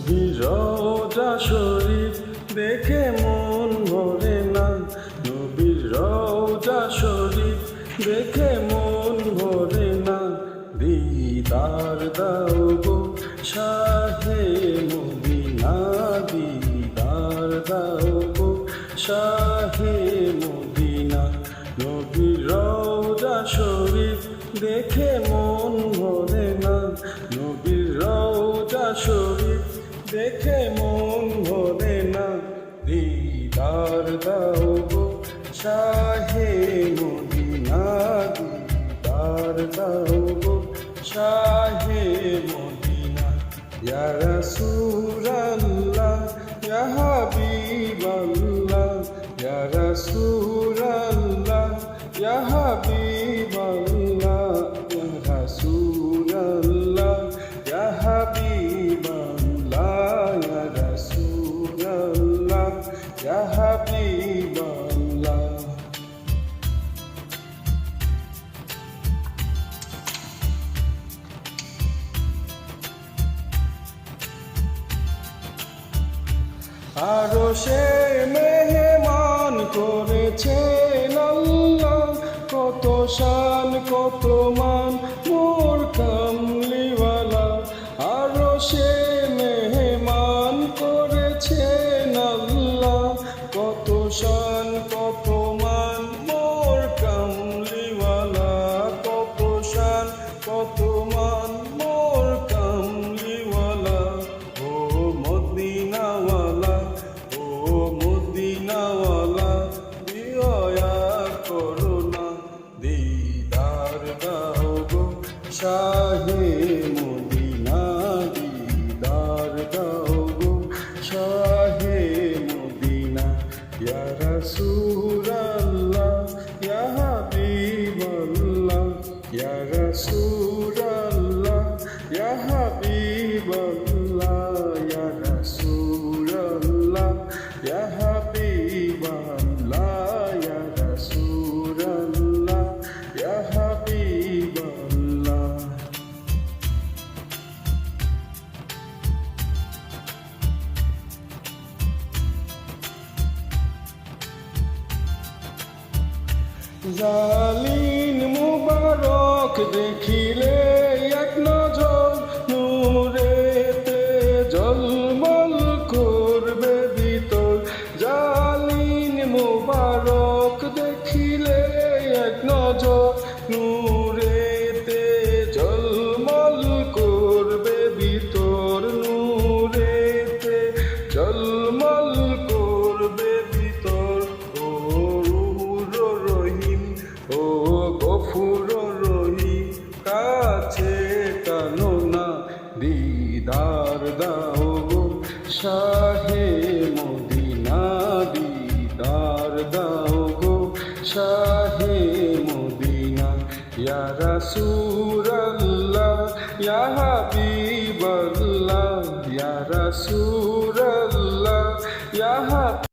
নবীর রওজা শরীফ দেখে মন ভরে না, নবীর রওজা শরীফ দেখে মন ভরে না। দিদার দাও গো শাহে মদিনা, দিদার দাও গো শাহে মদিনা। নবীর রওজা শরীফ দেখে মন ভরে না, নবীর রওজা শরীফ দেখে মন ভরে না। দিদার দাও গো শাহে মদিনা, দিদার দাও গো শাহে মদিনা। ইয়া রাসূলাল্লাহ ইয়া হাবিবাল্লাহ, ইয়া রাসূলাল্লাহ ইয়া হাবিবাল্লাহ, ইয়া রাসূলাল্লাহ ইয়া হাবিবাল্লাহ, ইয়া রাসূলাল্লাহ ইয়া হাবিবাল্লাহ। আরশে মেহমান করেছেন আল্লাহ, কত শান কত মান মোর কামলিওয়ালা। আরশে মেহমান করেছেন আল্লাহ, কত শান কত মান মোর কামলিওয়ালা, কত শান কত মান মোর কামলিওয়ালা। ও মদিনাওয়ালা, ও মদিনাওয়ালা, দয়া করো না, দিদার দাও গো শাহে মদিনা, দিদার দাও গো শাহে মদিনা। ইয়া রাসূলাল্লাহ ইয়া হাবিবাল্লাহ, ইয়া রাসূলাল্লাহ ইয়া হাবিবাল্লাহ, ইয়া রাসূলাল্লাহ ইয়া হাবিবাল্লাহ, ইয়া রাসূলাল্লাহ ইয়া হাবিবাল্লাহ। জালিন মুবারক দেখিলে এক নজর, নূরেতে ঝলমল করবে ভিতর। জালিন মুবারক দেখিলে এক নজর, নূরেতে ঝলমল করবে ভিতর, নূরেতে ঝলমল করবে ভিতর। ও রহিম, ও গফুর রহিম, কাছে টানো না, দিদার দাও গো শাহে মদিনা, দিদার দাও গো শাহে মদিনা। ইয়া রাসূলাল্লাহ ইয়া হাবিবাল্লাহ, ইয়া রাসূলাল্লাহ ইয়া হাবিবাল্লাহ।